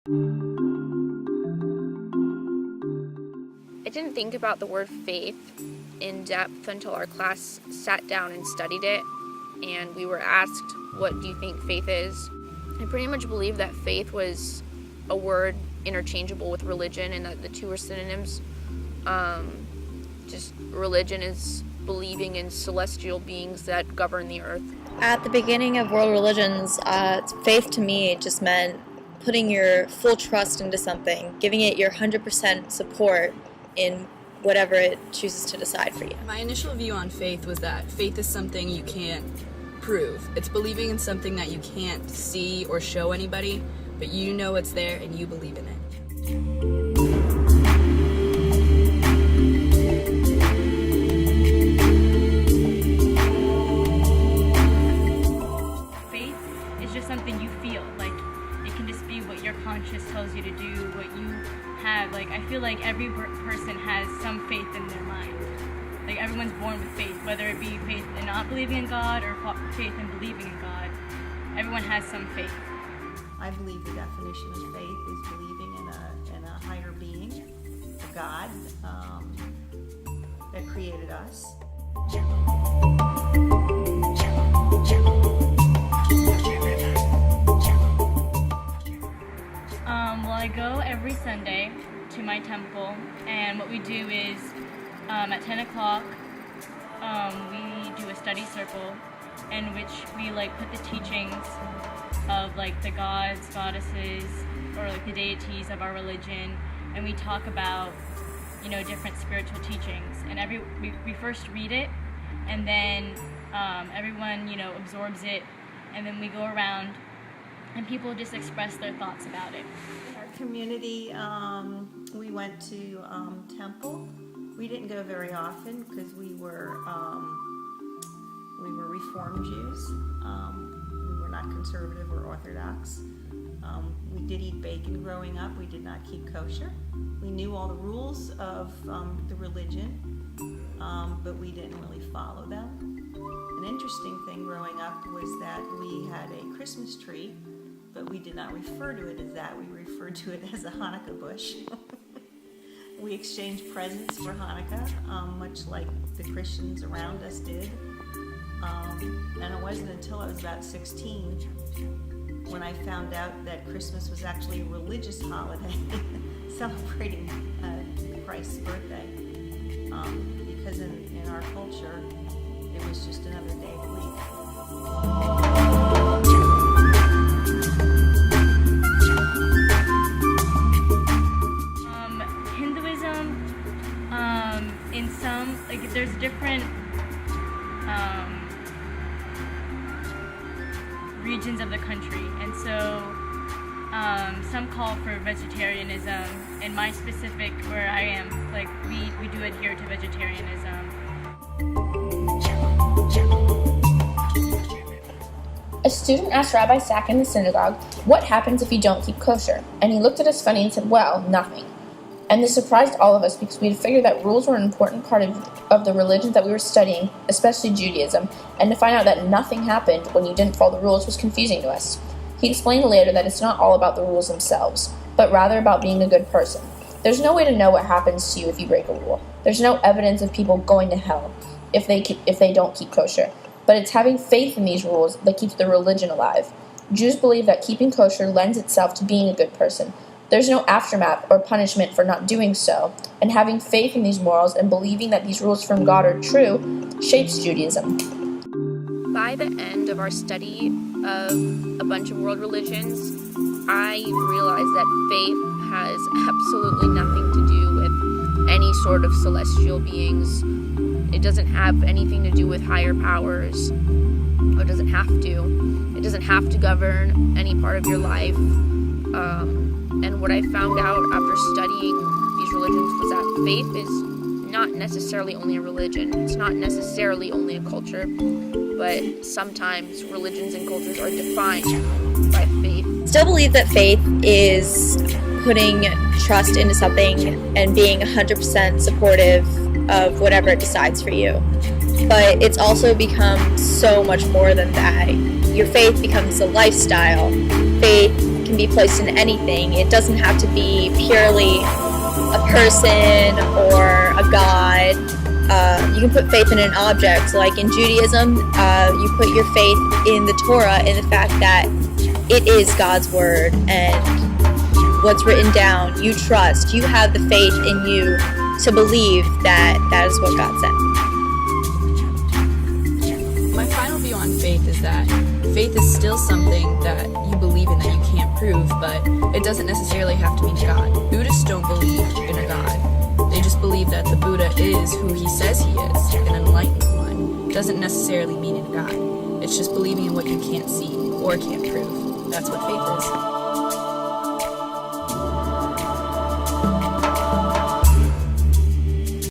I didn't think about the word faith in depth until our class sat down and studied it, and we were asked, what do you think faith is? I pretty much believe that faith was a word interchangeable with religion and that the two are synonyms. Just religion is believing in celestial beings that govern the earth. At the beginning of world religions, faith to me just meant putting your full trust into something, giving it your 100% support in whatever it chooses to decide for you. My initial view on faith was that faith is something you can't prove. It's believing in something that you can't see or show anybody, but you know it's there and you believe in it. Something you feel, like it can just be what your conscience tells you to do, what you have. Like I feel like every person has some faith in their mind. Like everyone's born with faith, whether it be faith in not believing in God or faith in believing in God. Everyone has some faith. I believe the definition of faith is believing in a higher being, a God that created us. Well, I go every Sunday to my temple, and what we do is at 10 o'clock we do a study circle in which we put the teachings of the gods, goddesses, or the deities of our religion, and we talk about different spiritual teachings. And we first read it, and then everyone absorbs it, and then we go around and people just express their thoughts about it. Our community, we went to temple. We didn't go very often because we were Reformed Jews. We were not conservative or Orthodox. We did eat bacon growing up. We did not keep kosher. We knew all the rules of the religion, but we didn't really follow them. An interesting thing growing up was that we had a Christmas tree, but we did not refer to it as that. We referred to it as a Hanukkah bush. We exchanged presents for Hanukkah, much like the Christians around us did. And it wasn't until I was about 16 when I found out that Christmas was actually a religious holiday celebrating Christ's birthday. Because in our culture, it was just another day of the week. In some, there's different regions of the country, and so some call for vegetarianism. In my specific, where I am, we do adhere to vegetarianism. A student asked Rabbi Sack in the synagogue, "What happens if you don't keep kosher?" And he looked at us funny and said, "Well, nothing." And this surprised all of us because we had figured that rules were an important part of the religions that we were studying, especially Judaism, and to find out that nothing happened when you didn't follow the rules was confusing to us. He explained later that it's not all about the rules themselves, but rather about being a good person. There's no way to know what happens to you if you break a rule. There's no evidence of people going to hell if they don't keep kosher. But it's having faith in these rules that keeps the religion alive. Jews believe that keeping kosher lends itself to being a good person. There's no aftermath or punishment for not doing so, and having faith in these morals and believing that these rules from God are true shapes Judaism. By the end of our study of a bunch of world religions, I realized that faith has absolutely nothing to do with any sort of celestial beings. It doesn't have anything to do with higher powers, or it doesn't have to. It doesn't have to govern any part of your life. And what I found out after studying these religions was that faith is not necessarily only a religion. It's not necessarily only a culture, but sometimes religions and cultures are defined by faith. Still believe that faith is putting trust into something and being 100% supportive of whatever it decides for you. But it's also become so much more than that. Your faith becomes a lifestyle. Faith can be placed in anything. It doesn't have to be purely a person or a god. You can put faith in an object. Like in Judaism, you put your faith in the Torah, in the fact that it is God's word and what's written down. You trust. You have the faith in you to believe that that is what God said. My final view on faith is that faith is still something that you believe in that you can't prove, but it doesn't necessarily have to mean God. Buddhists don't believe in a God. They just believe that the Buddha is who he says he is, an enlightened one. It doesn't necessarily mean in God. It's just believing in what you can't see or can't prove. That's what faith is.